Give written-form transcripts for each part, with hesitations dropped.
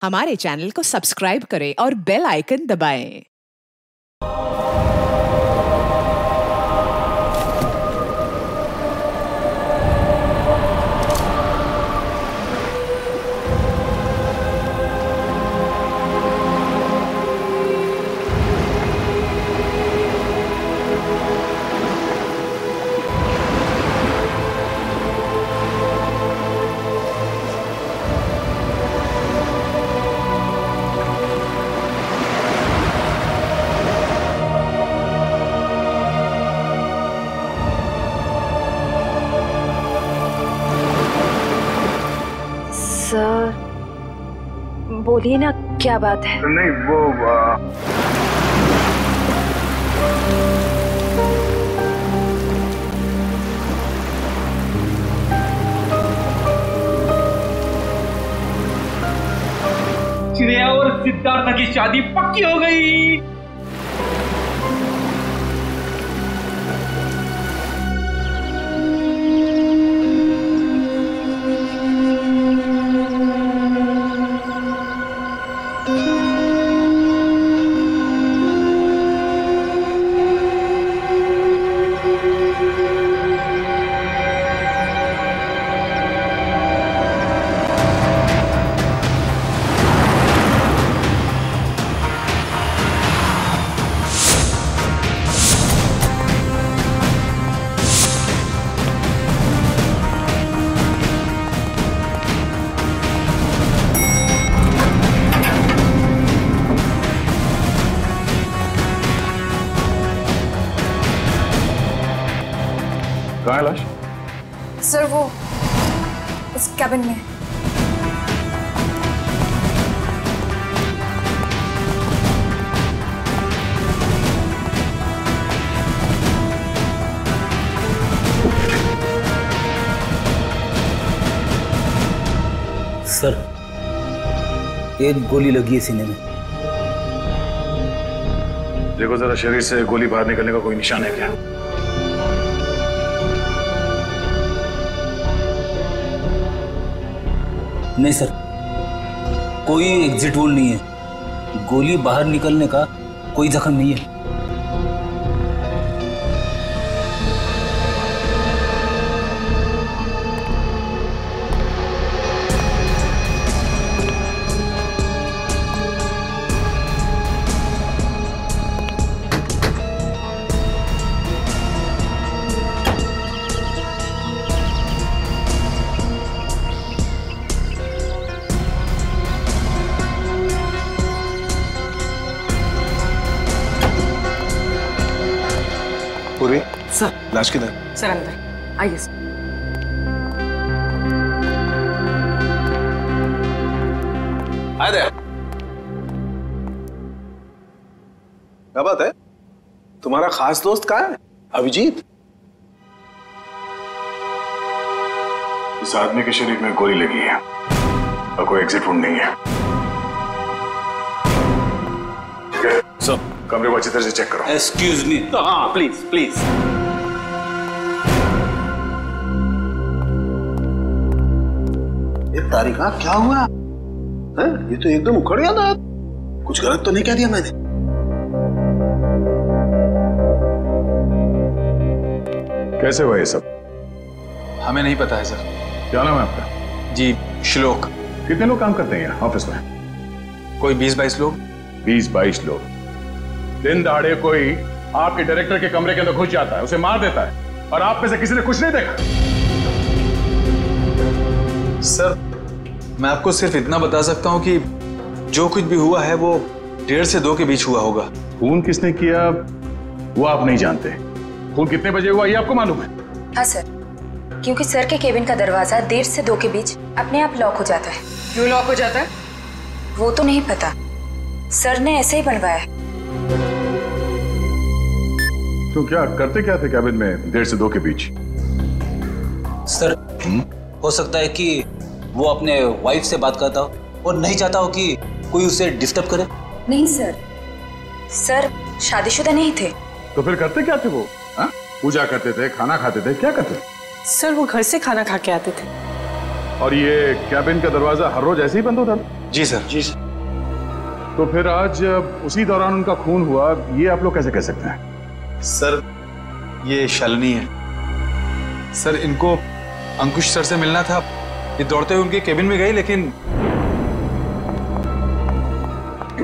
हमारे चैनल को सब्सक्राइब करें और बेल आइकन दबाएं। सर बोलिए ना, क्या बात है? नहीं वो श्रेया और सिद्धार्थ की शादी पक्की हो गई। कहाँ है लाश? सर वो उस कैबिन में। सर, एक गोली लगी है सीने में। देखो जरा, शरीर से गोली बाहर निकलने का कोई निशान है क्या? नहीं सर, कोई एग्जिट वोल नहीं है। गोली बाहर निकलने का कोई जख्म नहीं है। पूरी सर, लाश किधर? सर अंदर आइए सर। Hi there. क्या बात है? तुम्हारा खास दोस्त कहाँ है? अभिजीत? इस आदमी के शरीर में गोली लगी है और कोई एग्जिट वुंड नहीं है। सब कमरे को अच्छी तरह से चेक करो। Excuse me. हाँ प्लीज प्लीज। ये तारिका क्या हुआ है? ये तो एकदम उखड़ गया था। कुछ गलत तो नहीं कह दिया मैंने? कैसे हुआ ये सब? हमें नहीं पता है सर। क्या नाम है आपका? जी श्लोक। कितने लोग काम करते हैं यहाँ ऑफिस में? कोई 20-22 लोग। 20-22 लोग? दिन दहाड़े कोई आपके डायरेक्टर के कमरे के अंदर घुस जाता है, उसे मार देता है, और आप में से किसी ने कुछ नहीं देखा? सर मैं आपको सिर्फ इतना बता सकता हूँ कि जो कुछ भी हुआ है वो 1:30 से 2 के बीच हुआ होगा। खून किसने किया वो आप नहीं जानते? खून कितने बजे हुआ ये आपको मालूम है? हाँ सर, क्योंकि सर के केबिन का दरवाजा 1:30 से 2 के बीच अपने आप लॉक हो जाता है। क्यों लॉक हो जाता है? वो तो नहीं पता, सर ने ऐसे ही बनवाया है। तो क्या करते क्या थे कैबिन में 1:30 से 2 के बीच? सर हो सकता है कि वो अपने वाइफ से बात करता हो और नहीं चाहता हो कि कोई उसे डिस्टर्ब करे। नहीं सर, सर शादीशुदा नहीं थे। तो फिर करते क्या थे वो? हा? पूजा करते थे, खाना खाते थे, क्या करते थे? सर वो घर से खाना खा के आते थे। और ये कैबिन का दरवाजा हर रोज ऐसे ही बंद होता था? जी सर। जी सर। तो फिर आज उसी दौरान उनका खून हुआ, ये आप लोग कैसे कह सकते हैं? सर ये शालिनी है सर, इनको अंकुश सर से मिलना था। ये दौड़ते हुए उनके केबिन में गई, लेकिन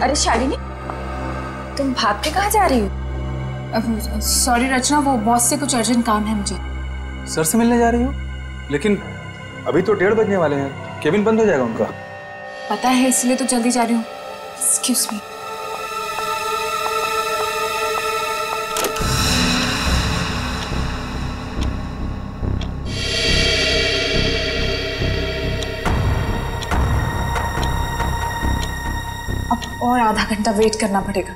अरे शालिनी, तुम भाग के कहाँ जा रही हो? सॉरी रचना, वो बॉस से कुछ अर्जेंट काम है मुझे। सर से मिलने जा रही हो? लेकिन अभी तो 1:30 बजने वाले हैं, केबिन बंद हो जाएगा उनका। पता है, इसलिए तो जल्दी जा रही हूँ। Excuse me. अब और आधा घंटा वेट करना पड़ेगा।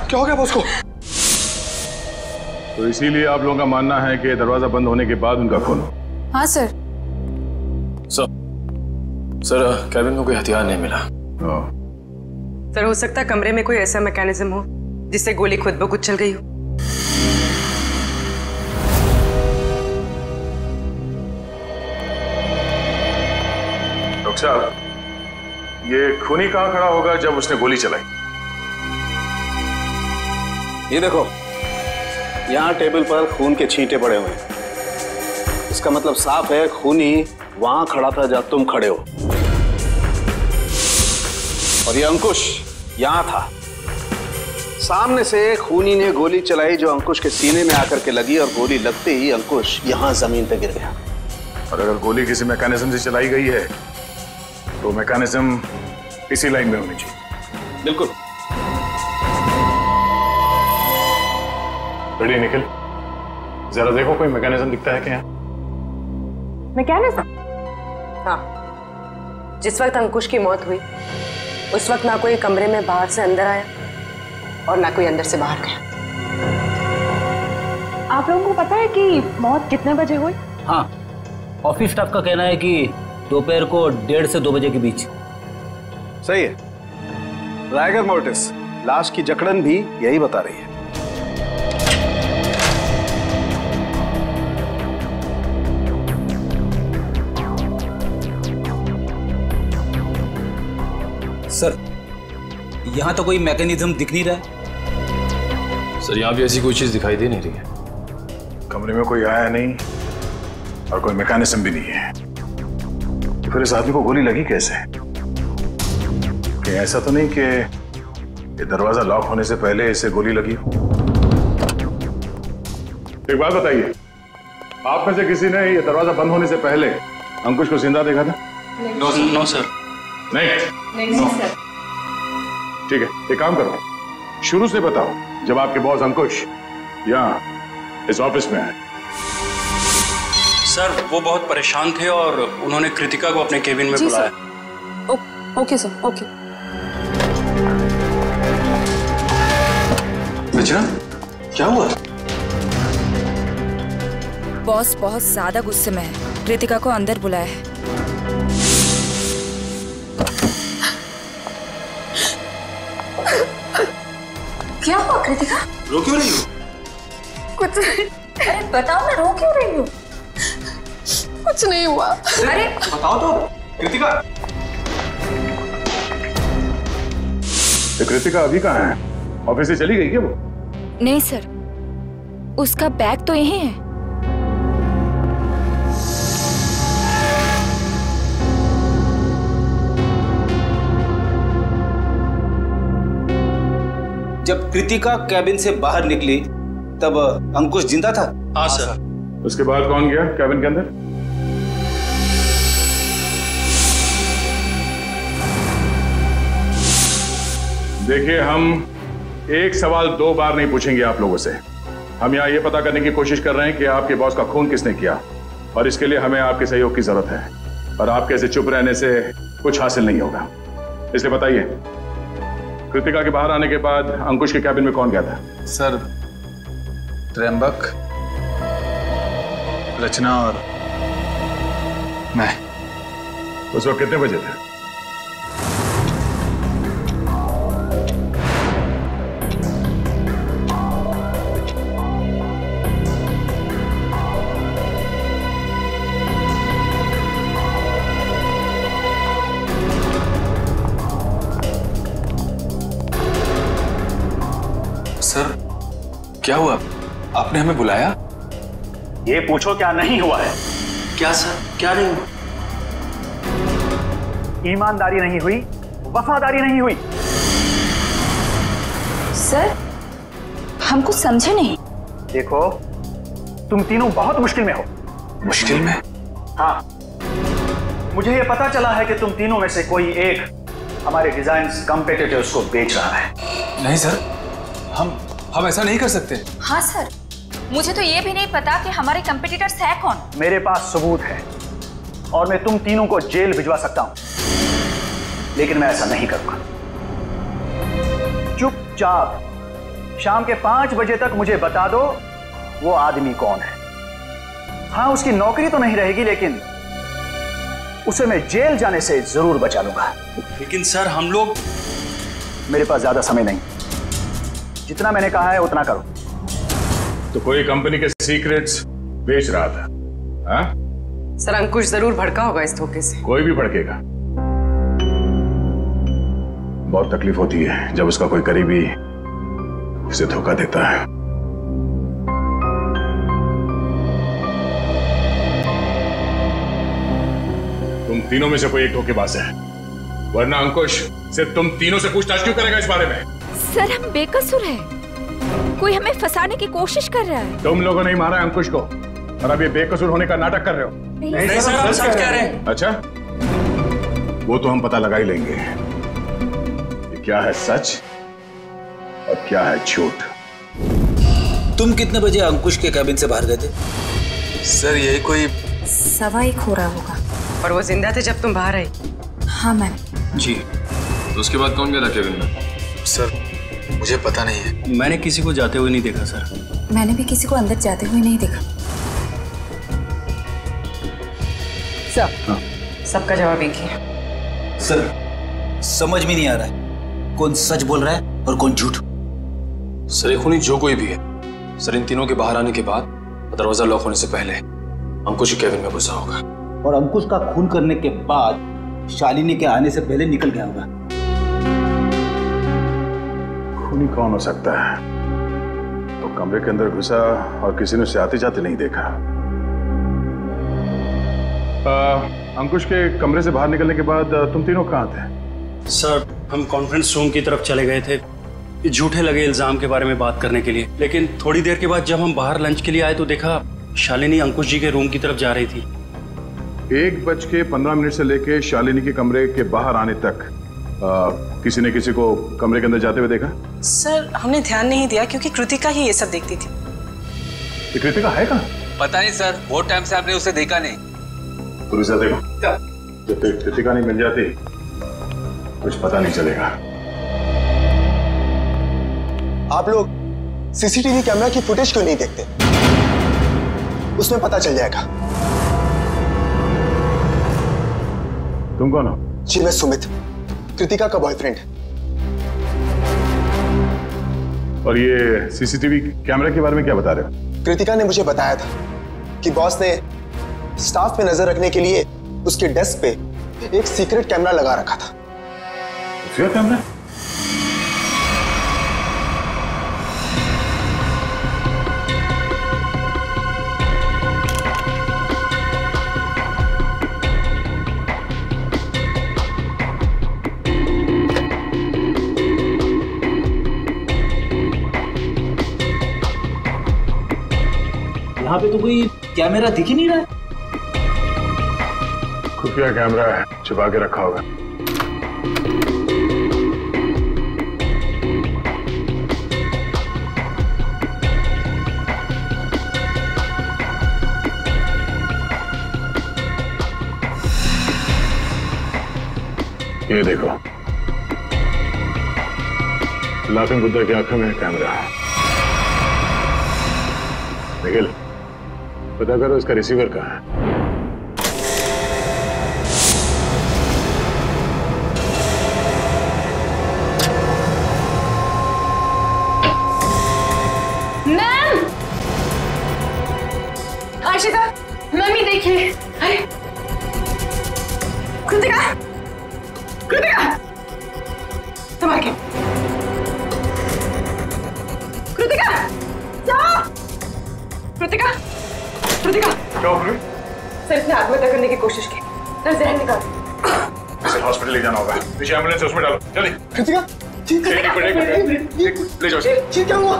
क्या हो गया बॉस को? तो इसीलिए आप लोगों का मानना है कि दरवाजा बंद होने के बाद उनका खून हो? हाँ सर। सर केबिन में कोई हथियार नहीं मिला। सर हो सकता है कमरे में कोई ऐसा मैकेनिज्म हो जिससे गोली खुद ब खुद चल गई हो। डॉक्टर साहब, ये खूनी कहाँ खड़ा होगा जब उसने गोली चलाई? ये देखो, यहाँ टेबल पर खून के छींटे पड़े हुए हैं। इसका मतलब साफ है खूनी वहां खड़ा था जहां तुम खड़े हो, और ये अंकुश यहां था। सामने से खूनी ने गोली चलाई जो अंकुश के सीने में आकर के लगी, और गोली लगते ही अंकुश यहां जमीन पे गिर गया। और अगर गोली किसी मैकेनिज्म से चलाई गई है तो मैकेनिज्म इसी लाइन में होनी चाहिए। बिल्कुल। रेडी निखिल, जरा देखो कोई मैकेनिज्म दिखता है क्या? मैकेनिज्म? हाँ, जिस वक्त अंकुश की मौत हुई उस वक्त ना कोई कमरे में बाहर से अंदर आया और ना कोई अंदर से बाहर गया। आप लोगों को पता है कि मौत कितने बजे हुई? हाँ, ऑफिस स्टाफ का कहना है कि दोपहर को 1:30 से 2 बजे के बीच। सही है। राइगर मोर्टिस लाश की जकड़न भी यही बता रही है। सर, यहाँ तो कोई मैकेनिज्म दिख नहीं रहा है। सर यहाँ भी ऐसी कोई चीज दिखाई दे नहीं रही है। कमरे में कोई आया नहीं और कोई मैकेनिज्म भी नहीं है, तो फिर इस आदमी को गोली लगी कैसे? कि ऐसा तो नहीं कि ये दरवाजा लॉक होने से पहले इसे गोली लगी हो? एक बात बताइए, आप में से किसी ने ये दरवाजा बंद होने से पहले अंकुश को जिंदा देखा था? No sir. नहीं सर। ठीक है, एक काम करो, शुरू से बताओ जब आपके बॉस अंकुश यहाँ इस ऑफिस में आए। सर वो बहुत परेशान थे और उन्होंने कृतिका को अपने केबिन में बुलाया। Okay sir, okay. रचना, क्या हुआ? बॉस बहुत ज्यादा गुस्से में है, कृतिका को अंदर बुलाया है। क्या हुआ कृतिका? रो क्यों रही हो? कुछ अरे बताओ ना, रो क्यों रही हो? कुछ कुछ नहीं हुआ। अरे बताओ तो कृतिका। तो कृतिका अभी कहाँ है? ऑफिस से चली गई क्या वो? नहीं सर, उसका बैग तो यहीं है। जब कृतिका कैबिन से बाहर निकली तब अंकुश जिंदा था? हाँ सर। उसके बाद कौन गया कैबिन के अंदर? देखिए, हम एक सवाल 2 बार नहीं पूछेंगे आप लोगों से। हम यहाँ ये पता करने की कोशिश कर रहे हैं कि आपके बॉस का खून किसने किया, और इसके लिए हमें आपके सहयोग की जरूरत है। और आपके ऐसे चुप रहने से कुछ हासिल नहीं होगा। इसलिए बताइए, कृतिका के बाहर आने के बाद अंकुश के कैबिन में कौन गया था? सर, त्र्यंबक, रचना और मैं। उस वक्त कितने बजे थे? सर, क्या हुआ? आपने हमें बुलाया? ये पूछो क्या नहीं हुआ है। क्या सर, क्या नहीं हुआ? ईमानदारी नहीं हुई, वफादारी नहीं हुई। सर, हम कुछ समझे नहीं। देखो, तुम तीनों बहुत मुश्किल में हो। मुश्किल में? हाँ, मुझे ये पता चला है कि तुम तीनों में से कोई एक हमारे डिजाइन कॉम्पिटिटर्स को बेच रहा है। नहीं सर, हम ऐसा नहीं कर सकते। हाँ सर, मुझे तो ये भी नहीं पता कि हमारे कंपटीटर्स है कौन। मेरे पास सबूत है और मैं तुम तीनों को जेल भिजवा सकता हूं, लेकिन मैं ऐसा नहीं करूंगा। चुपचाप शाम के 5 बजे तक मुझे बता दो वो आदमी कौन है। हाँ, उसकी नौकरी तो नहीं रहेगी, लेकिन उसे मैं जेल जाने से जरूर बचा लूंगा। लेकिन सर, हम लोग... मेरे पास ज्यादा समय नहीं, जितना मैंने कहा है उतना करो। तो कोई कंपनी के सीक्रेट्स बेच रहा था? हाँ? सर, अंकुश जरूर भड़का होगा इस धोखे से। कोई भी भड़केगा। बहुत तकलीफ होती है जब उसका कोई करीबी उसे धोखा देता है। तुम तीनों में से कोई एक धोखेबाज है, वरना अंकुश सिर्फ तुम तीनों से पूछताछ क्यों करेगा इस बारे में? सर, हम बेकसूर हैं। कोई हमें फंसाने की कोशिश कर रहा है। तुम लोगों ने ही मारा अंकुश को, और अब ये बेकसूर होने का नाटक कर रहे हो। नहीं सर, हम सच कह रहे हैं। अच्छा, वो तो हम पता लगा ही लेंगे कि क्या है सच और क्या है झूठ। तुम कितने बजे अंकुश के कैबिन से बाहर गए थे? सर, यही कोई 1:15 हो रहा होगा। और वो जिंदा थे जब तुम बाहर आई? हाँ मैम। जी। तो उसके बाद कौन गया था कैबिन में? सर, मुझे पता नहीं है। मैंने किसी को जाते हुए नहीं देखा सर। मैंने भी किसी को अंदर जाते हुए नहीं देखा। सबका जवाब एक ही है। सर, समझ में नहीं आ रहा है कौन सच बोल रहा है और कौन झूठ। सर, ये खूनी जो कोई भी है, सर, इन तीनों के बाहर आने के बाद दरवाजा लॉक होने से पहले अंकुश के कैबिन में घुसा होगा, और अंकुश का खून करने के बाद शालिनी के आने से पहले निकल गया होगा। खूनी कौन हो सकता है? तो कमरे के अंदर घुसा और किसी ने उसे आते जाते नहीं देखा। अंकुश के कमरे से बाहर निकलने के बाद तुम तीनों कहाँ थे? सर, हम कॉन्फ्रेंस रूम की तरफ चले गए थे झूठे लगे इल्जाम के बारे में बात करने के लिए। लेकिन थोड़ी देर के बाद जब हम बाहर लंच के लिए आए तो देखा शालिनी अंकुश जी के रूम की तरफ जा रही थी। 1:15 से लेके शालिनी के कमरे के बाहर आने तक किसी ने किसी को कमरे के अंदर जाते हुए देखा? सर, हमने ध्यान नहीं दिया क्योंकि कृतिका ही ये सब देखती थी। ये कृतिका है कहाँ? पता नहीं सर, बहुत टाइम से आपने उसे देखा नहीं। पुलिस देखो, जब तक कृतिका नहीं मिल जाती कुछ पता नहीं चलेगा। आप लोग सीसीटीवी कैमरा की फुटेज क्यों नहीं देखते? उसमें पता चल जाएगा। तुम कौन हो? जी, मैं सुमित, कृतिका का बॉयफ्रेंड। और ये सीसीटीवी कैमरा के बारे में क्या बता रहे हो? कृतिका ने मुझे बताया था कि बॉस ने स्टाफ पे नजर रखने के लिए उसके डेस्क पे एक सीक्रेट कैमरा लगा रखा था। खुफिया कैमरा? यहाँ पे तो कोई कैमरा दिख ही नहीं रहा है। खुफिया कैमरा है, छुपा के रखा होगा। ये देखो, लाफिंग बुद्धा की आंखों में कैमरा है। निखिल, पता करो इसका रिसीवर कहाँ है। मैम! आशिका, मम्मी देखिए। अरे कृतिका, कृतिका, संभाल के। कृतिका, जाओ। कृतिका, कृतिका। क्या हो गई? सर इसने आत्महत्या करने की कोशिश की। सर जहर निकाल। इसे हॉस्पिटल ले जाना होगा। पीछे एम्बुलेंस उसमें डालो, जल्दी। कृतिका, ले जाओ। क्या हुआ?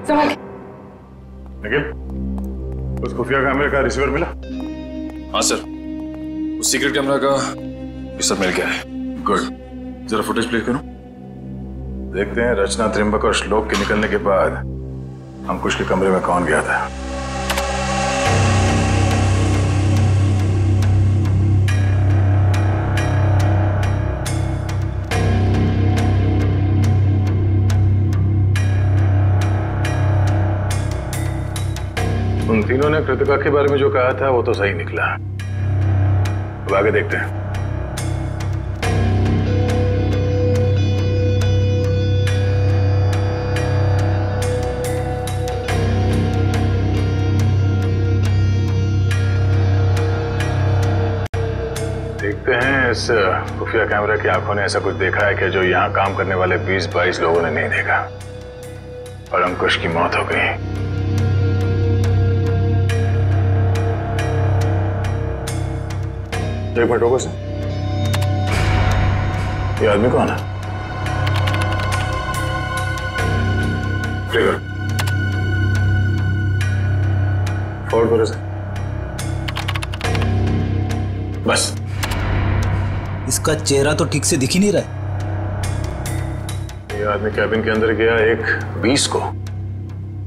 संभाल के। निखिल, उस खुफिया कैमरे का रिसीवर मिला? हाँ सर, उस सीक्रेट कैमरा का ये सब मिल गया है। गुड, जरा फुटेज प्ले करो। देखते हैं रचना, त्रिंबक और श्लोक के निकलने के बाद अंकुश के कमरे में कौन गया था। उन तीनों ने कृतिका के बारे में जो कहा था वो तो सही निकला। अब आगे देखते हैं। देखते हैं इस खुफिया कैमरा की आंखों ने ऐसा कुछ देखा है कि जो यहां काम करने वाले 20-22 लोगों ने नहीं देखा, और अंकुश की मौत हो गई। एक मिनट रुको सर, ये आदमी कौन है? फॉरवर्ड करो सर। बस इसका चेहरा तो ठीक से दिख ही नहीं रहा है। ये आदमी कैबिन के अंदर गया एक 20 को,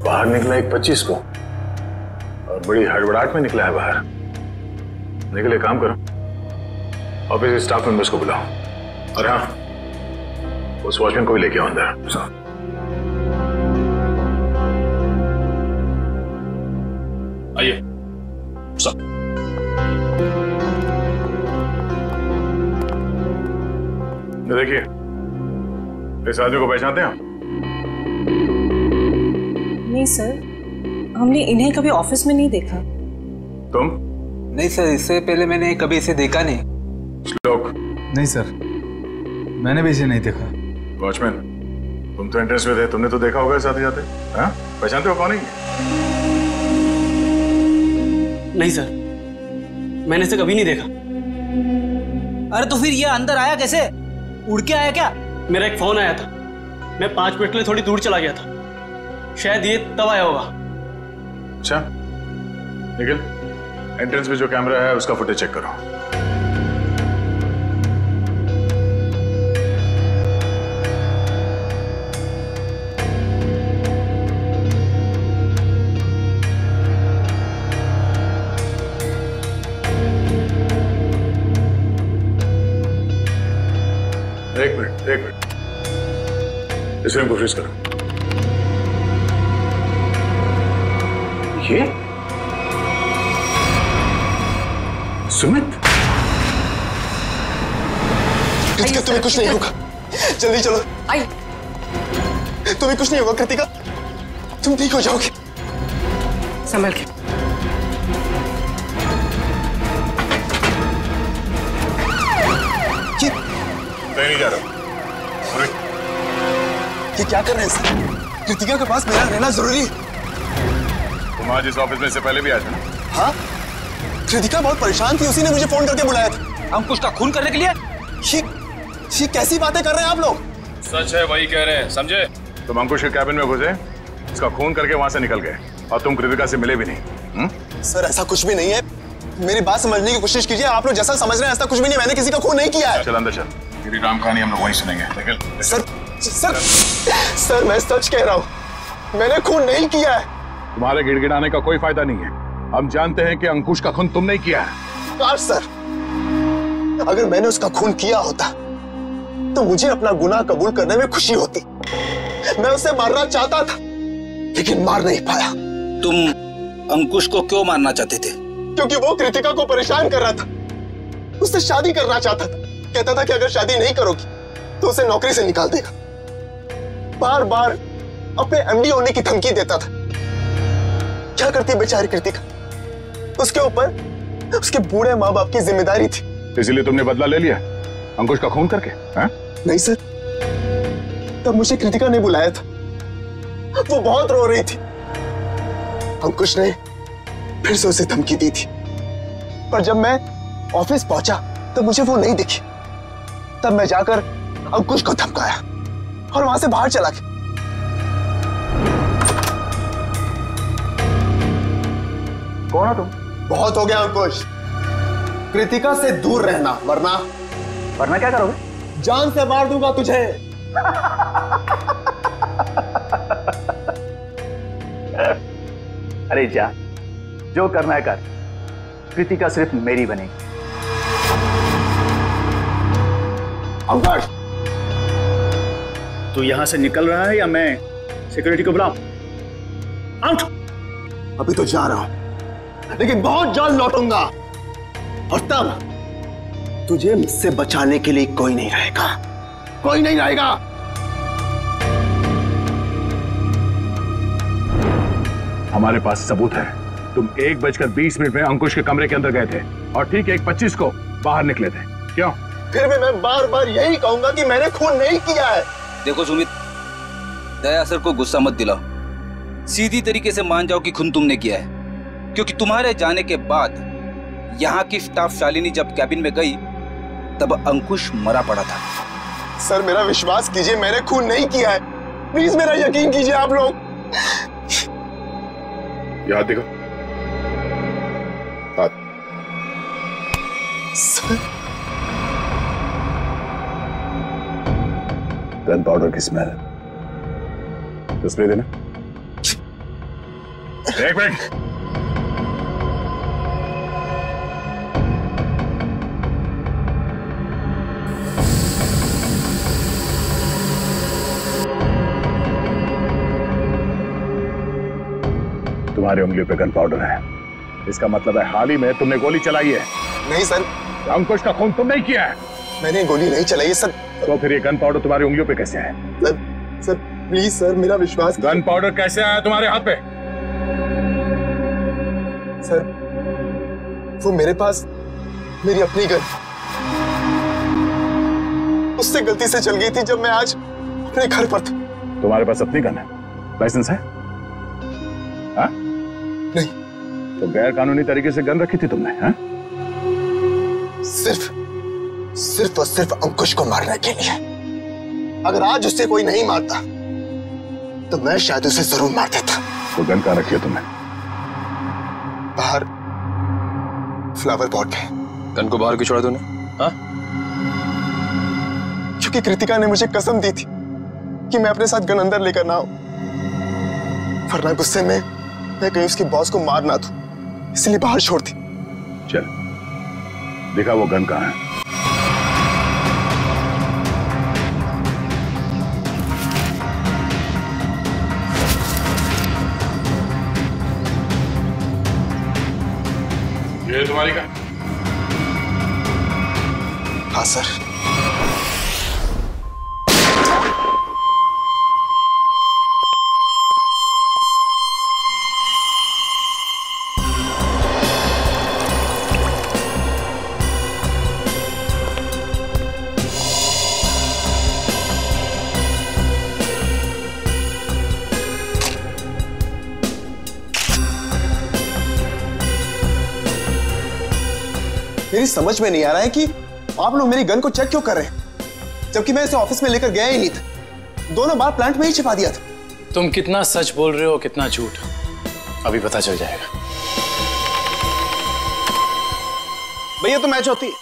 बाहर निकला एक 25 को, और बड़ी हड़बड़ाहट में निकला है बाहर। निकले, काम करो, ऑफिस के स्टाफ मेंबर्स को बुलाओ, और हाँ, उस वॉचमैन को भी लेके आओ अंदर। आइए सब। देखिए, इस आदमी को पहचानते हैं आप? नहीं सर, हमने इन्हें कभी ऑफिस में नहीं देखा। तुम? नहीं सर, इससे पहले मैंने कभी इसे देखा नहीं। श्लोक? नहीं सर, मैंने भी इसे नहीं देखा। वॉचमैन, तुम तो एंट्रेंस में थे, तुमने तो देखा होगा इस आते जाते। हाँ, पहचानते हो कौन है? नहीं सर, मैंने इसे कभी नहीं देखा। अरे तो फिर ये अंदर आया कैसे? उड़ के आया क्या? मेरा एक फोन आया था, मैं 5 मिनट के लिए थोड़ी दूर चला गया था, शायद ये तब आया होगा। अच्छा, निखिल, एंट्रेंस में जो कैमरा है उसका फुटेज चेक करो। एक मिनट, इस फ्रेम को फ्रीज करो। ये सुमित? कृतिका, तुम्हें कुछ नहीं होगा, जल्दी चलो। आई, तुम्हें कुछ नहीं होगा कृतिका, तुम ठीक हो जाओगे। संभल के। नहीं जा रहा। ये क्या कर रहे हैं सर? कृतिका के पास मेरा रहना जरूरी है। तुम आज इस ऑफिस में इससे पहले भी आए थे ना? हाँ, कृतिका बहुत परेशान थी, उसी ने मुझे फोन करके बुलाया था। अंकुश का खून करने के लिए? ये कैसी बातें कर रहे हैं आप लोग? सच है, वही कह रहे हैं, समझे? तुम अंकुश के कैबिन में घुसे, इसका खून करके वहां से निकल गए और तुम कृतिका से मिले भी नहीं। सर ऐसा कुछ भी नहीं है, मेरी बात समझने की कोशिश कीजिए। आप लोग जैसा समझ रहे हैं ऐसा कुछ भी नहीं, मैंने किसी का खून नहीं किया है। चल अंदर चल, तेरी राम कहानी हम लोग वहीं सुनेंगे। सर मैं सच कह रहा हूँ, मैंने खून नहीं किया है। तुम्हारे गिड़गिड़ाने का कोई फायदा नहीं है, हम जानते हैं कि अंकुश का खून तुम नहीं किया है। काश सर, अगर मैंने उसका खून किया होता तो मुझे अपना गुनाह कबूल करने में खुशी होती। मैं उसे मारना चाहता था लेकिन मार नहीं पाया। तुम अंकुश को क्यों मारना चाहते थे? क्योंकि वो कृतिका को परेशान कर रहा था, उससे शादी करना चाहता था। कहता था कि अगर शादी नहीं करोगी तो उसे नौकरी से निकाल देगा। बार बार अपने एमडी होने की धमकी देता था। क्या करती बेचारी कृतिका, उसके ऊपर उसके बूढ़े माँ बाप की जिम्मेदारी थी। इसीलिए तुमने बदला ले लिया अंकुश का खून करके? नहीं सर, तब मुझे कृतिका ने बुलाया था, वो बहुत रो रही थी। अंकुश ने फिर से उसे धमकी दी थी, पर जब मैं ऑफिस पहुंचा तब मुझे वो नहीं दिखी। तब मैं जाकर अंकुश को धमकाया और वहां से बाहर चला गया। कौन हो तुम? बहुत हो गया अंकुश, कृतिका से दूर रहना, वरना क्या करोगे? जान से मार दूंगा तुझे। अरे जा, जो करना है कर, कृतिका सिर्फ मेरी बनेगी। अंकुश, तू यहां से निकल रहा है या मैं सिक्योरिटी को बुलाऊं? आउट। अभी तो जा रहा हूं लेकिन बहुत जल्द लौटूंगा और तब तुझे मुझसे बचाने के लिए कोई नहीं रहेगा, कोई नहीं रहेगा। हमारे पास सबूत है, तुम 1:20 में अंकुश के कमरे के अंदर गए थे और ठीक 1:25 को बाहर निकले थे। क्यों? फिर भी मैं बार बार यही कहूंगा कि मैंने खून नहीं किया है। देखो सुमित, दया सर को गुस्सा मत दिलाओ, सीधी तरीके से मान जाओ कि खून तुमने किया है। क्योंकि तुम्हारे जाने के बाद यहाँ की स्टाफ शालिनी जब कैबिन में गई तब अंकुश मरा पड़ा था। सर मेरा विश्वास कीजिए, मैंने खून नहीं किया है, प्लीज मेरा यकीन कीजिए आप लोग। याद देखो। सर, गन पाउडर की स्मेल, स्प्रे देना। एक मिनट, तुम्हारी उंगलियों पे गन पाउडर है, इसका मतलब है हाल ही में तुमने गोली चलाई है। नहीं सर, अंकुश का खून तुम नहीं किया है। मैंने गोली नहीं चलाई सर। तो फिर ये गन पाउडर तुम्हारी उंगलियों पे कैसे आया? सर प्लीज सर, मेरा विश्वास। गन पाउडर कैसे आया तुम्हारे हाथ पे? सर वो मेरे पास मेरी अपनी गन, उससे गलती से चल गई थी जब मैं आज अपने घर पर था। तुम्हारे पास अपनी गन है? लाइसेंस है? हाँ? नहीं। तो गैर कानूनी तरीके से गन रखी थी तुमने? हाँ? सिर्फ और सिर्फ अंकुश को मारने के लिए। अगर आज उससे कोई नहीं मारता तो मैं शायद उसे जरूर मार देता। तो गन कहाँ रखी है तुमने? बाहर फ्लावर पॉट में। गन को बाहर क्यों छोड़ा तूने? हाँ? क्योंकि कृतिका ने मुझे कसम दी थी कि मैं अपने साथ गन अंदर लेकर ना आऊं, वरना गुस्से में मैं कहीं उसकी बॉस को मार ना दूं, इसलिए बाहर छोड़ दी। चल देखा वो गन कहाँ है? ये तुम्हारी गन? हाँ सर। मेरी समझ में नहीं आ रहा है कि आप लोग मेरी गन को चेक क्यों कर रहे हैं, जबकि मैं इसे ऑफिस में लेकर गया ही नहीं था। दोनों बार प्लांट में ही छिपा दिया था। तुम कितना सच बोल रहे हो कितना झूठ अभी पता चल जाएगा। भैया तो मैच होती है।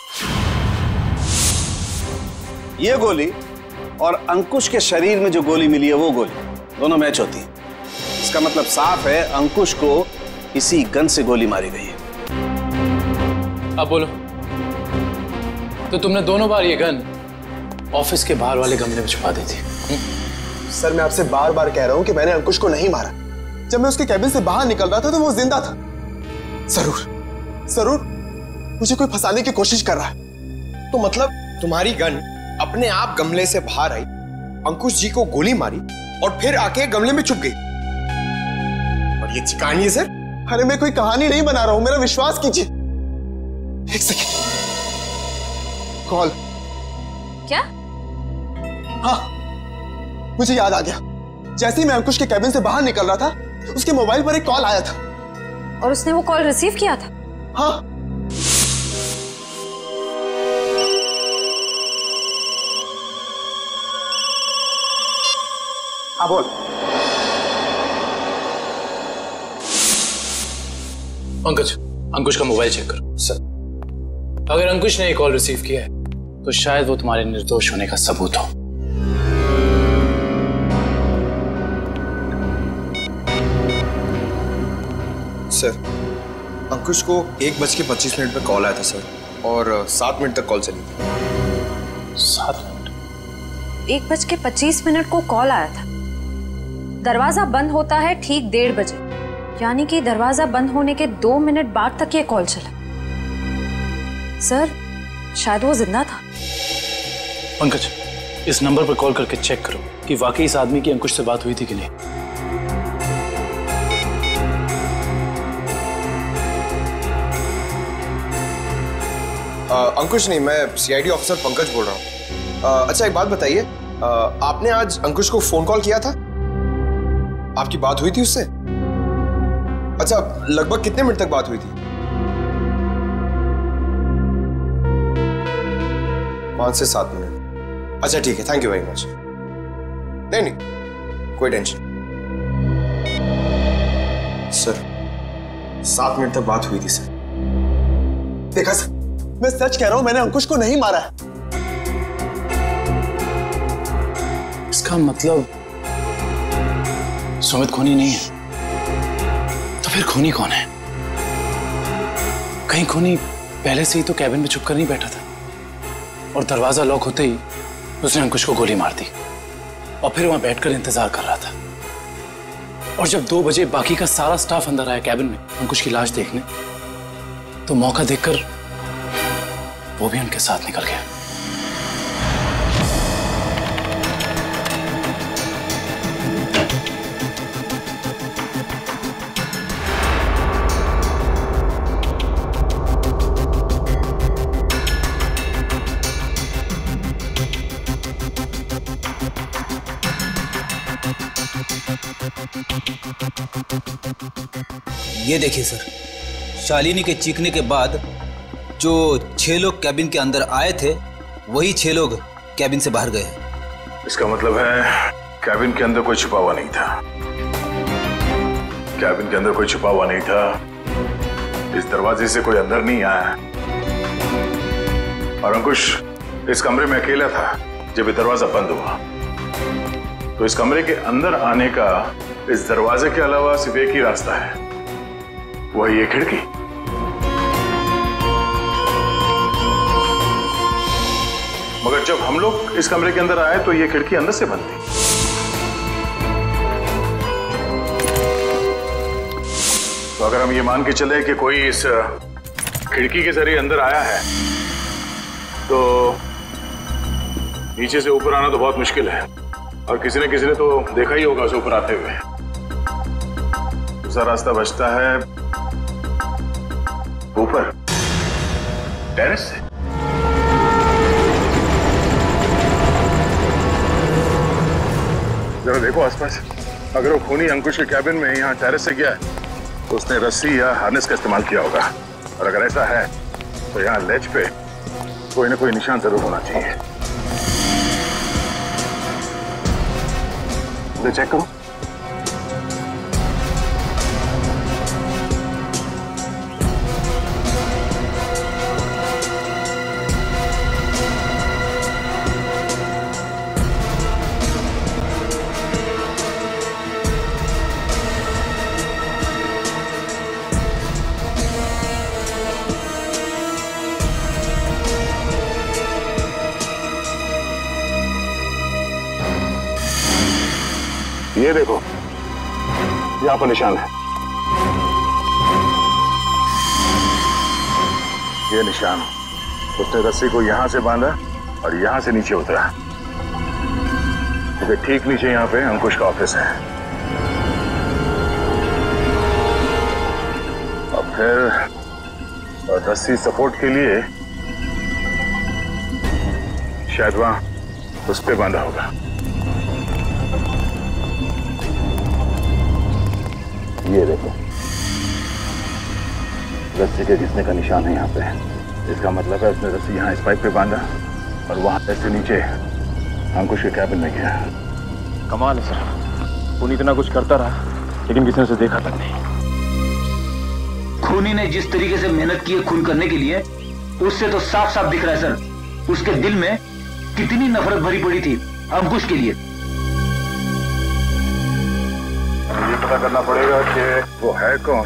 ये गोली और अंकुश के शरीर में जो गोली मिली है वो गोली, दोनों मैच होती है। इसका मतलब साफ है अंकुश को इसी गन से गोली मारी गई है। अब बोलो, तो तुमने दोनों बार ये गन ऑफिस के बाहर वाले गमले में छुपा दी थी? सर मैं आपसे बार बार कह रहा हूं कि मैंने अंकुश को नहीं मारा। जब मैं उसके कैबिन से बाहर निकल रहा था तो वो जिंदा था। जरूर मुझे कोई फंसाने की कोशिश कर रहा है। तो मतलब तुम्हारी गन अपने आप गमले से बाहर आई, अंकुश जी को गोली मारी और फिर आके गमले में छुप गई। और ये कहानी है सर? अरे मैं कोई कहानी नहीं बना रहा हूं, मेरा विश्वास कीजिए। एक सेकंड, कॉल। क्या? हाँ, मुझे याद आ गया। जैसे ही मैं अंकुश के कैबिन से बाहर निकल रहा था, उसके मोबाइल पर एक कॉल आया था। और उसने वो कॉल रिसीव किया था? हाँ। हाँ बोल। पंकज, अंकुश का मोबाइल चेक करो। सर। अगर अंकुश ने ये कॉल रिसीव किया है तो शायद वो तुम्हारे निर्दोष होने का सबूत हो। सर, अंकुश को 1:25 पे कॉल आया था सर, और 7 मिनट तक कॉल चली थी। 7 मिनट? 1:25 को कॉल आया था। दरवाजा बंद होता है ठीक 1:30 बजे, यानी कि दरवाजा बंद होने के 2 मिनट बाद तक ये कॉल चला। सर, शायद वो जिंदा था। पंकज, इस नंबर पर कॉल करके चेक करो कि वाकई इस आदमी की अंकुश से बात हुई थी कि नहीं। अंकुश नहीं, मैं सीआईडी ऑफिसर पंकज बोल रहा हूँ। अच्छा एक बात बताइए, आपने आज अंकुश को फोन कॉल किया था? आपकी बात हुई थी उससे? अच्छा, लगभग कितने मिनट तक बात हुई थी? 5 से 7 मिनट। अच्छा ठीक है, थैंक यू वेरी मच। नहीं, कोई टेंशन। सर, 7 मिनट तक बात हुई थी सर। देखा सर, मैं सच कह रहा हूं, मैंने अंकुश को नहीं मारा है। इसका मतलब सुमित खूनी नहीं है। तो फिर खूनी कौन है? कहीं खूनी पहले से ही तो कैबिन में छुपकर नहीं बैठा था और दरवाजा लॉक होते ही उसने अंकुश को गोली मार दी और फिर वहां बैठकर इंतजार कर रहा था। और जब 2 बजे बाकी का सारा स्टाफ अंदर आया कैबिन में अंकुश की लाश देखने, तो मौका देखकर वो भी उनके साथ निकल गया। ये देखिए सर, शालिनी के चीखने के बाद जो 6 लोग कैबिन के अंदर आए थे वही 6 लोग कैबिन से बाहर गए। इसका मतलब है कैबिन के अंदर कोई छुपा हुआ नहीं था। कैबिन के अंदर कोई छुपा हुआ नहीं था। इस दरवाजे से कोई अंदर नहीं आया और अंकुश इस कमरे में अकेला था जब ये दरवाजा बंद हुआ। तो इस कमरे के अंदर आने का इस दरवाजे के अलावा सिर्फ एक ही रास्ता है, वही ये खिड़की। मगर जब हम लोग इस कमरे के अंदर आए तो ये खिड़की अंदर से बंद थी। तो अगर हम ये मान के चले कि कोई इस खिड़की के जरिए अंदर आया है तो नीचे से ऊपर आना तो बहुत मुश्किल है और किसी ने तो देखा ही होगा उसे ऊपर आते हुए। दूसरा रास्ता बचता है ऊपर टेरेस से। जरा देखो आसपास, अगर वो खूनी अंकुश के कैबिन में यहाँ टेरेस से गया है तो उसने रस्सी या हार्नेस का इस्तेमाल किया होगा, और अगर ऐसा है तो यहाँ लेज पे कोई ना कोई निशान जरूर होना चाहिए। ले चेक करो। ये देखो, यहाँ पर निशान है। ये निशान, उसने रस्सी को यहाँ से बांधा और यहाँ से नीचे उतरा, क्योंकि ठीक नीचे यहाँ पे अंकुश का ऑफिस है। और फिर रस्सी सपोर्ट के लिए शायद वहां उस पे बांधा होगा। ये देखो, रस्सी के घिसने का निशान है यहाँ पे। इसका मतलब है उसने रस्सी यहाँ इस पाइप पे बांधा और वहां से नीचे अंकुश के कैबिन में गया। कमाल है सर, खूनी इतना कुछ करता रहा लेकिन किसी ने उसे देखा तक नहीं। खूनी ने जिस तरीके से मेहनत की है खून करने के लिए, उससे तो साफ साफ दिख रहा है सर, उसके दिल में कितनी नफरत भरी पड़ी थी अंकुश के लिए। ये पता करना पड़ेगा कि वो है कौन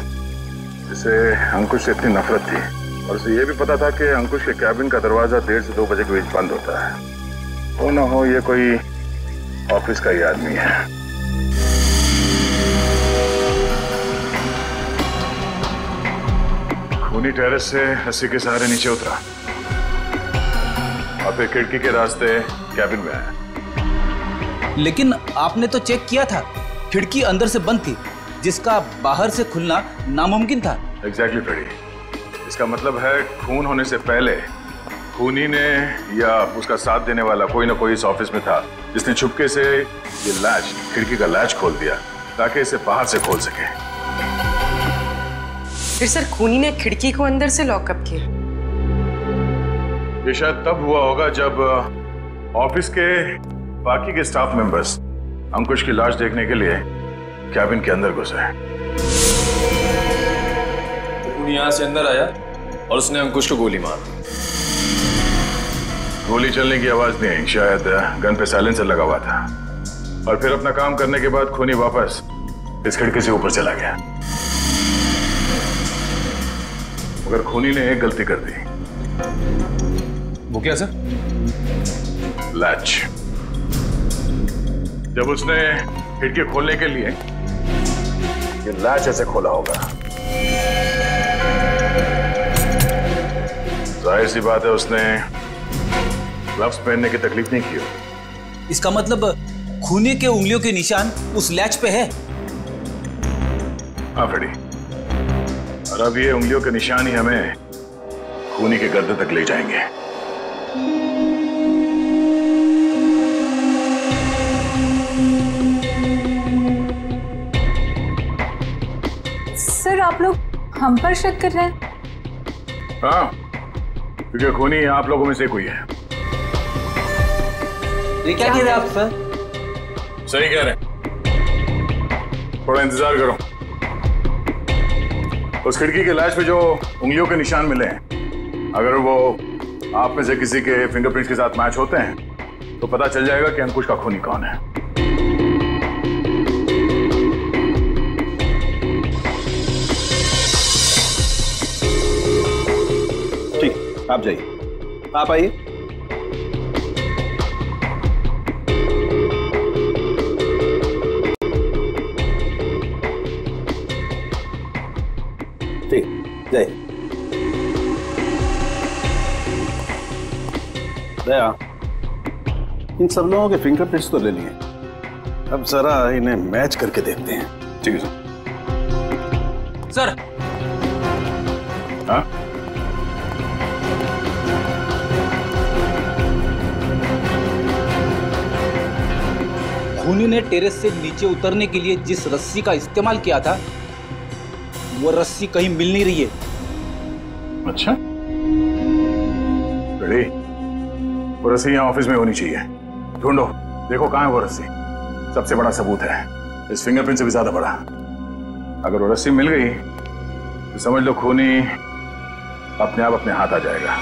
जिसे अंकुश से इतनी नफरत थी, और उसे ये भी पता था कि अंकुश के कैबिन का दरवाजा 1:30 से 2 बजे के बीच बंद होता है। वो ना हो ये कोई ऑफिस का ही आदमी है। खूनी टेरेस से रस्सी के सहारे नीचे उतरा और फिर खिड़की के रास्ते कैबिन में आया। लेकिन आपने तो चेक किया था, खिड़की अंदर से बंद थी, जिसका बाहर से खुलना नामुमकिन था। एग्जैक्टली फ्रेडी, इसका मतलब है खून होने से पहले खूनी ने या उसका साथ देने वाला कोई ना कोई इस ऑफिस में था, जिसने छुपके से ये लैच, खिड़की का लैच खोल दिया ताकि इसे बाहर से खोल सके। फिर सर खूनी ने खिड़की को अंदर से लॉकअप किया। ये शायद तब हुआ होगा जब ऑफिस के बाकी के स्टाफ मेंबर्स अंकुश की लाश देखने के लिए कैबिन के अंदर घुसे। खूनी यहाँ से अंदर आया और उसने अंकुश को गोली मार दी। गोली चलने की आवाज नहीं आई, शायद गन पे साइलेंसर लगा हुआ था। और फिर अपना काम करने के बाद खूनी वापस इस खिड़की से ऊपर चला गया। मगर खूनी ने एक गलती कर दी। वो क्या सर? लैच। जब उसने खिड़की खोलने के लिए ये लैच ऐसे खोला होगा, जाहिर सी बात है उसने ग्लव्स पहनने की तकलीफ नहीं की होगी। इसका मतलब खूनी के उंगलियों के निशान उस लैच पे है। हाँ फ्रेडी, और अब ये उंगलियों के निशान ही हमें खूनी के गर्दन तक ले जाएंगे। सर आप लोग हम पर शक कर रहे हैं? हाँ, क्योंकि खूनी आप लोगों में से कोई है। ये क्या कह रहे हैं आप सर? सही कह रहे हैं, थोड़ा इंतजार करो। उस खिड़की के लैच पे जो उंगलियों के निशान मिले हैं, अगर वो आप में से किसी के फिंगरप्रिंट्स के साथ मैच होते हैं तो पता चल जाएगा कि अंकुश का खूनी कौन है। ठीक, आप जाइए, आप आइए। ठीक, जाइए। दया, इन सब लोगों के फिंगरप्रिंट्स तो ले लिए, अब जरा इन्हें मैच करके देखते हैं। ठीक है सर। हाँ? खूनी ने टेरेस से नीचे उतरने के लिए जिस रस्सी का इस्तेमाल किया था, वो रस्सी कहीं मिल नहीं रही है। अच्छा, देवी, वो रस्सी यहाँ ऑफिस में होनी चाहिए। ढूंढो, देखो कहाँ है वो रस्सी। सबसे बड़ा सबूत है, इस फिंगरप्रिंट से भी ज्यादा बड़ा। अगर वो रस्सी मिल गई तो समझ लो खूनी अपने आप अपने हाथ आ जाएगा।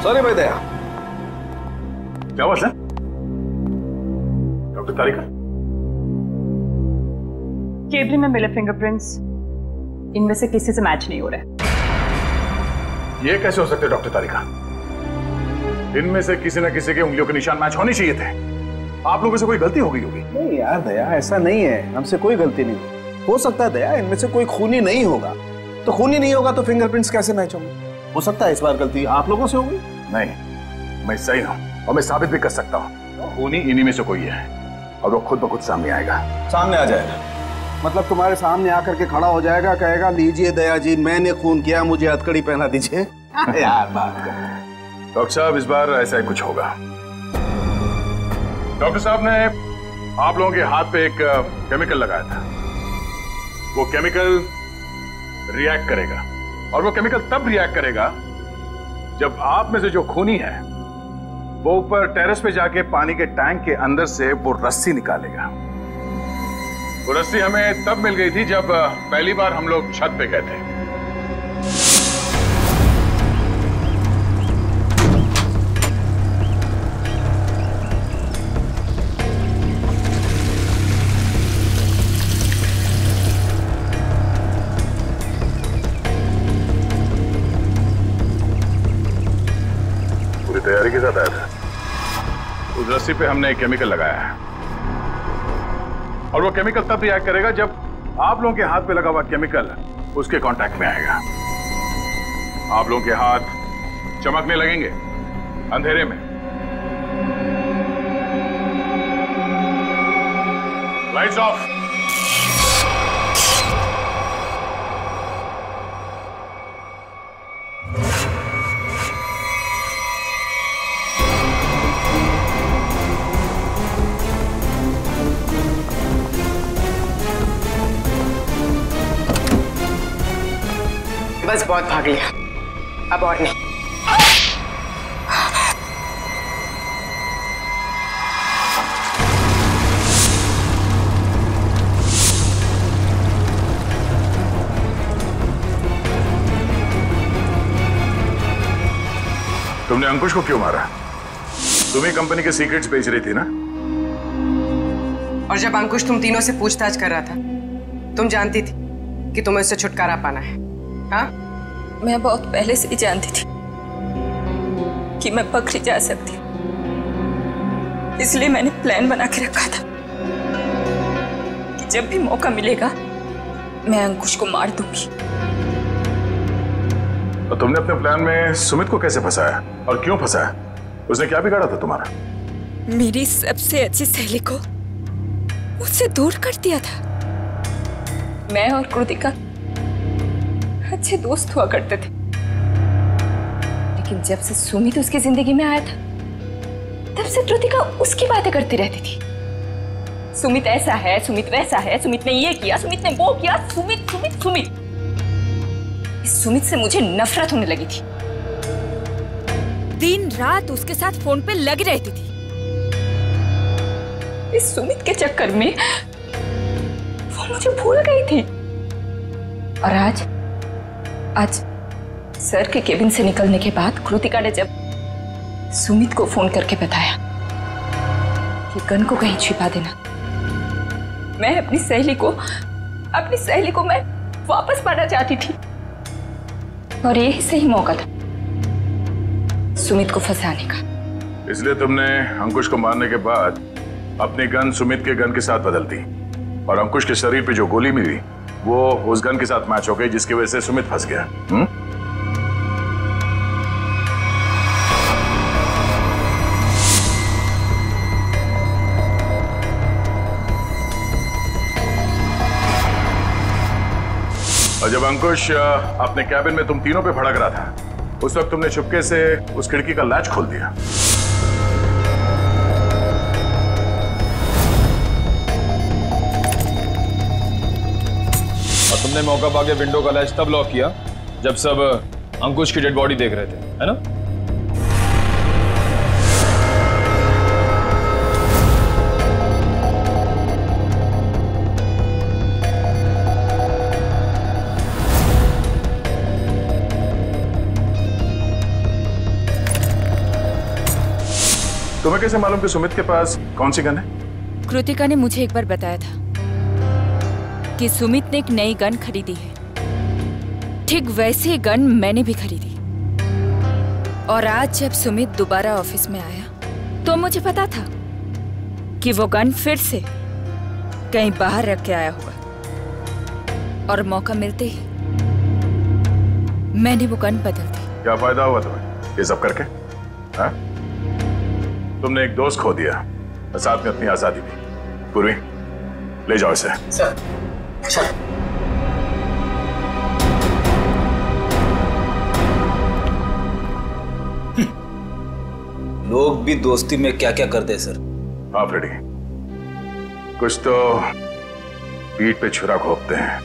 सॉरी भाई दया। क्या हुआ सर? डॉक्टर तारिका, केबल में मिले फिंगरप्रिंट्स इनमें से किसी से मैच नहीं हो रहे। ये कैसे हो सकते डॉक्टर तारिका? इनमें से किसी न किसी के उंगलियों के निशान मैच होने चाहिए थे। आप लोगों से कोई गलती हो गई होगी। नहीं यार दया, ऐसा नहीं है, हमसे कोई गलती नहीं। हो सकता है दया इनमें से कोई खूनी नहीं होगा, तो खूनी नहीं होगा तो फिंगरप्रिंट्स कैसे मैच होंगे? हो सकता है इस बार गलती आप लोगों से होगी। नहीं, मैं सही हूं और मैं साबित भी कर सकता हूं। खूनी इन्हीं में से कोई है और वो खुद ब खुद सामने आएगा। सामने आ जाएगा मतलब तुम्हारे सामने आकर के खड़ा हो जाएगा, कहेगा लीजिए दया जी मैंने खून किया, मुझे हथकड़ी पहना दीजिए। यार बात कर। डॉक्टर साहब इस बार ऐसा ही कुछ होगा। डॉक्टर साहब ने आप लोगों के हाथ पे एक केमिकल लगाया था। वो केमिकल रिएक्ट करेगा और वो केमिकल तब रिएक्ट करेगा जब आप में से जो खूनी है वो ऊपर टेरेस पे जाके पानी के टैंक के अंदर से वो रस्सी निकालेगा। वो रस्सी हमें तब मिल गई थी जब पहली बार हम लोग छत पे गए थे। पूरी तैयारी के साथ आया था। उस रस्सी पे हमने एक केमिकल लगाया है और वो केमिकल तब रिएक्ट करेगा जब आप लोगों के हाथ पे लगा हुआ केमिकल उसके कांटेक्ट में आएगा। आप लोगों के हाथ चमकने लगेंगे अंधेरे में। Lights off. बस बहुत भाग लिया, अब और नहीं। तुमने अंकुश को क्यों मारा? तुम ही कंपनी के सीक्रेट्स बेच रही थी ना? और जब अंकुश तुम तीनों से पूछताछ कर रहा था, तुम जानती थी कि तुम्हें उससे छुटकारा पाना है। हाँ? मैं बहुत पहले से ही जानती थी कि मैं पकड़ी जा सकती, इसलिए मैंने प्लान बना के रखा था कि जब भी मौका मिलेगा मैं अंकुश को मार दूंगी। और तुमने अपने प्लान में सुमित को कैसे फंसाया और क्यों फंसाया? उसने क्या बिगाड़ा था तुम्हारा? मेरी सबसे अच्छी सहेली को मुझसे दूर कर दिया था। मैं और कृतिका अच्छे दोस्त हुआ करते थे, लेकिन जब से सुमित उसकी जिंदगी में आया था तब से कृतिका उसकी बातें करती रहती थी। सुमित ऐसा है, सुमित वैसा है, सुमित ने ये किया, सुमित ने वो किया, सुमित सुमित सुमित। इस सुमित से मुझे नफरत होने लगी थी। दिन रात उसके साथ फोन पे लगी रहती थी। इस सुमित के चक्कर में वो मुझे भूल गई थी। और आज सर के केबिन से निकलने के बाद कृतिका ने जब सुमित को फोन करके बताया कि गन को कहीं छिपा देना, मैं अपनी सहेली को मैं वापस पाना चाहती थी। और यही सही मौका था सुमित को फंसाने का। इसलिए तुमने अंकुश को मारने के बाद अपनी गन सुमित के गन के साथ बदल दी, और अंकुश के शरीर पे जो गोली मिली वो उस गन के साथ मैच हो गई, जिसकी वजह से सुमित फंस गया। और जब अंकुश अपने कैबिन में तुम तीनों पे भड़क रहा था, उस वक्त तुमने चुपके से उस खिड़की का लैच खोल दिया। और तुमने मौका पाके विंडो का लैच तब लॉक किया जब सब अंकुश की डेड बॉडी देख रहे थे, है ना? तुम्हें कैसे मालूम कि सुमित के पास कौन सी गन है? कृतिका ने मुझे एक बार बताया था कि सुमित ने एक नई गन खरीदी है। ठीक वैसे ही गन मैंने भी खरीदी। और आज जब सुमित दोबारा ऑफिस में आया तो मुझे पता था कि वो गन फिर से कहीं बाहर रख के आया होगा। और मौका मिलते ही मैंने वो गन बदल दी। क्या फायदा हुआ तुम्हें ये सब करके? हाँ? तुमने एक दोस्त खो दिया और साथ में अपनी आजादी भी। पूर्वी, ले जाओ इसे। Sir, sir. लोग भी दोस्ती में क्या क्या करते हैं सर। हाँ फ्रेडी, कुछ तो पीठ पे छुरा घोंपते हैं।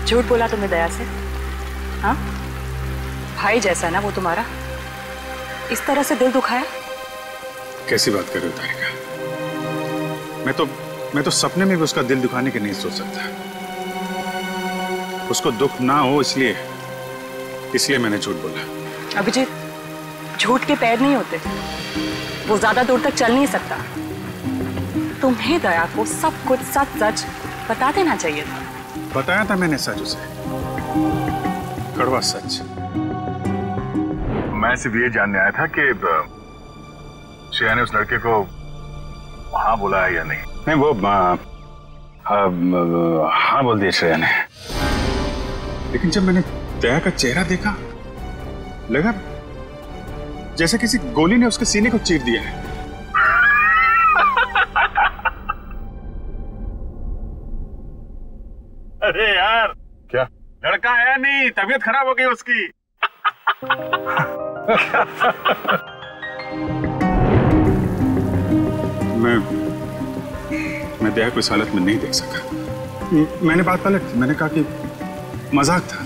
झूठ बोला तुमने दया से? हाँ, भाई जैसा ना वो तुम्हारा, इस तरह से दिल दुखाया? कैसी बात कर रहे हो तारिका? मैं तो सपने में भी उसका दिल दुखाने की नहीं सोच सकता। उसको दुख ना हो इसलिए मैंने झूठ बोला। अभिजीत, झूठ के पैर नहीं होते, वो ज्यादा दूर तक चल नहीं सकता। तुम्हें दया को सब कुछ सच सच बता देना चाहिए था। बताया था मैंने सच उसे, कड़वा सच। मैं सिर्फ ये जानने आया था कि श्रेया ने उस लड़के को हाँ बोला है या नहीं। नहीं, वो हाँ बोल दिया श्रेया ने। लेकिन जब मैंने दया का चेहरा देखा, लगा जैसे किसी गोली ने उसके सीने को चीर दिया है। अरे यार, क्या लड़का आया नहीं, तबीयत खराब हो गई उसकी। मैं दया को इस हालत में नहीं देख सका। मैंने बात पलट दी, मैंने कहा कि मजाक था।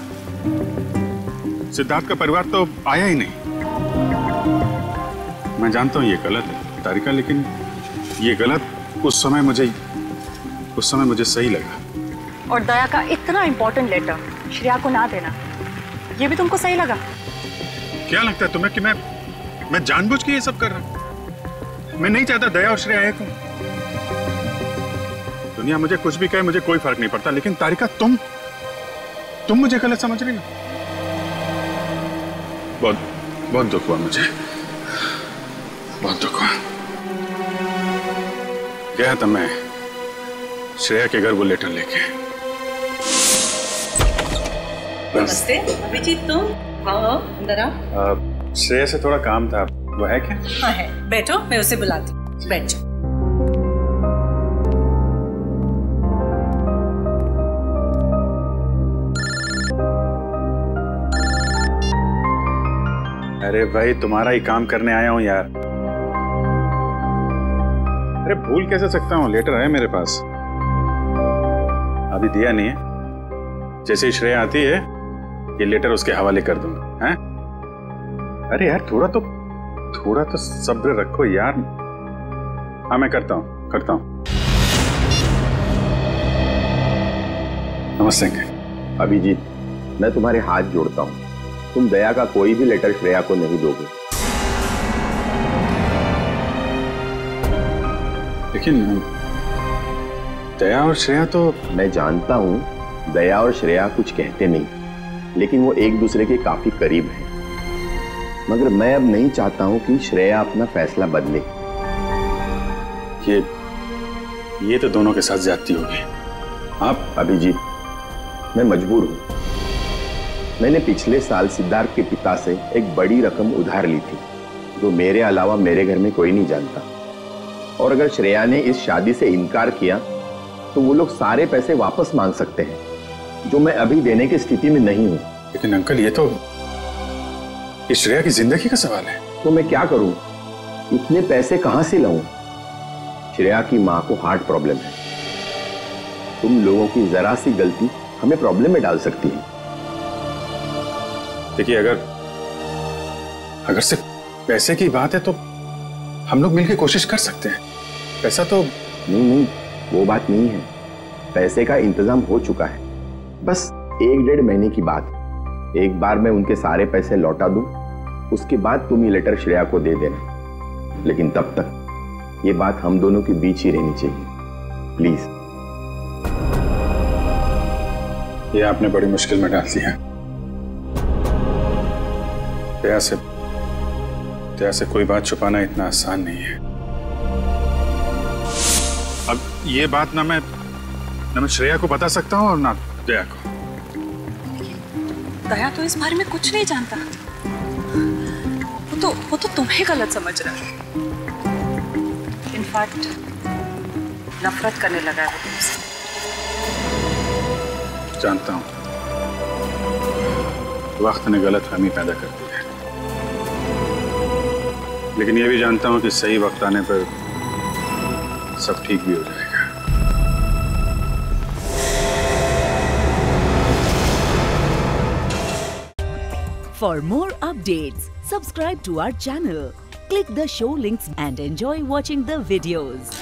सिद्धार्थ का परिवार तो आया ही नहीं। मैं जानता हूं ये गलत है तारिका, लेकिन ये गलत उस समय मुझे सही लगा। और दया का इतना इंपॉर्टेंट लेटर श्रेया को ना देना, ये भी तुमको सही लगा? क्या लगता है तुम्हें कि मैं जानबूझ के ये सब कर रहा हूं? मैं नहीं चाहता दया और श्रेया एक हो। दुनिया मुझे कुछ भी कहे, मुझे कोई फर्क नहीं पड़ता, लेकिन तारिका तुम मुझे गलत समझ रही हो। बहुत दुख हुआ मुझे, बहुत दुख हुआ। गया था मैं श्रेया के घर वो लेटर लेके। नमस्ते अभिजीत, तुम आओ अंदर आओ। श्रेया से थोड़ा काम था, वो है क्या? हाँ है, बैठो, मैं उसे बुलाती हूँ, बैठ जाओ। अरे भाई, तुम्हारा ही काम करने आया हूँ यार। अरे भूल कैसे सकता हूँ, लेटर है मेरे पास, अभी दिया नहीं है। जैसे ही श्रेया आती है ये लेटर उसके हवाले कर दूंगा। हैं? अरे यार थोड़ा तो सब्र रखो यार। हाँ मैं करता हूँ। नमस्ते अभिजीत, मैं तुम्हारे हाथ जोड़ता हूँ, तुम दया का कोई भी लेटर श्रेया को नहीं दोगे। लेकिन दया और श्रेया तो... मैं जानता हूँ दया और श्रेया कुछ कहते नहीं, लेकिन वो एक दूसरे के काफी करीब हैं। मगर मैं अब नहीं चाहता हूँ कि श्रेया अपना फैसला बदले। ये तो दोनों के साथ ज्यादती होगी। आप अभिजीत, मैं मजबूर हूँ। मैंने पिछले साल सिद्धार्थ के पिता से एक बड़ी रकम उधार ली थी, जो मेरे अलावा मेरे घर में कोई नहीं जानता। और अगर श्रेया ने इस शादी से इनकार किया तो वो लोग सारे पैसे वापस मांग सकते हैं, जो मैं अभी देने की स्थिति में नहीं हूँ। लेकिन अंकल, ये तो इस श्रेया की जिंदगी का सवाल है। तो मैं क्या करूँ? इतने पैसे कहाँ से लाऊं? श्रेया की माँ को हार्ट प्रॉब्लम है। तुम लोगों की जरा सी गलती हमें प्रॉब्लम में डाल सकती है। देखिए, अगर सिर्फ पैसे की बात है तो हम लोग मिलकर कोशिश कर सकते हैं। पैसा तो... नहीं, वो बात नहीं है। पैसे का इंतजाम हो चुका है, बस 1-1.5 महीने की बात। एक बार मैं उनके सारे पैसे लौटा दूं, उसके बाद तुम ये लेटर श्रेया को दे देना। लेकिन तब तक ये बात हम दोनों के बीच ही रहनी चाहिए, प्लीज। ये आपने बड़ी मुश्किल में डाल दिया। दया से कोई बात छुपाना इतना आसान नहीं है। अब ये बात ना मैं श्रेया को बता सकता हूँ और ना दया को। दया तो इस बारे में कुछ नहीं जानता। वो तो तुम्हें गलत समझ रहा है। इनफैक्ट नफरत करने लगा है वो तुमसे। जानता हूँ, वक्त ने गलतफहमी पैदा कर दी है, लेकिन ये भी जानता हूँ कि सही वक्त आने पर सब ठीक भी हो जाएगा। For more updates, subscribe to our channel, click the show links and enjoy watching the videos.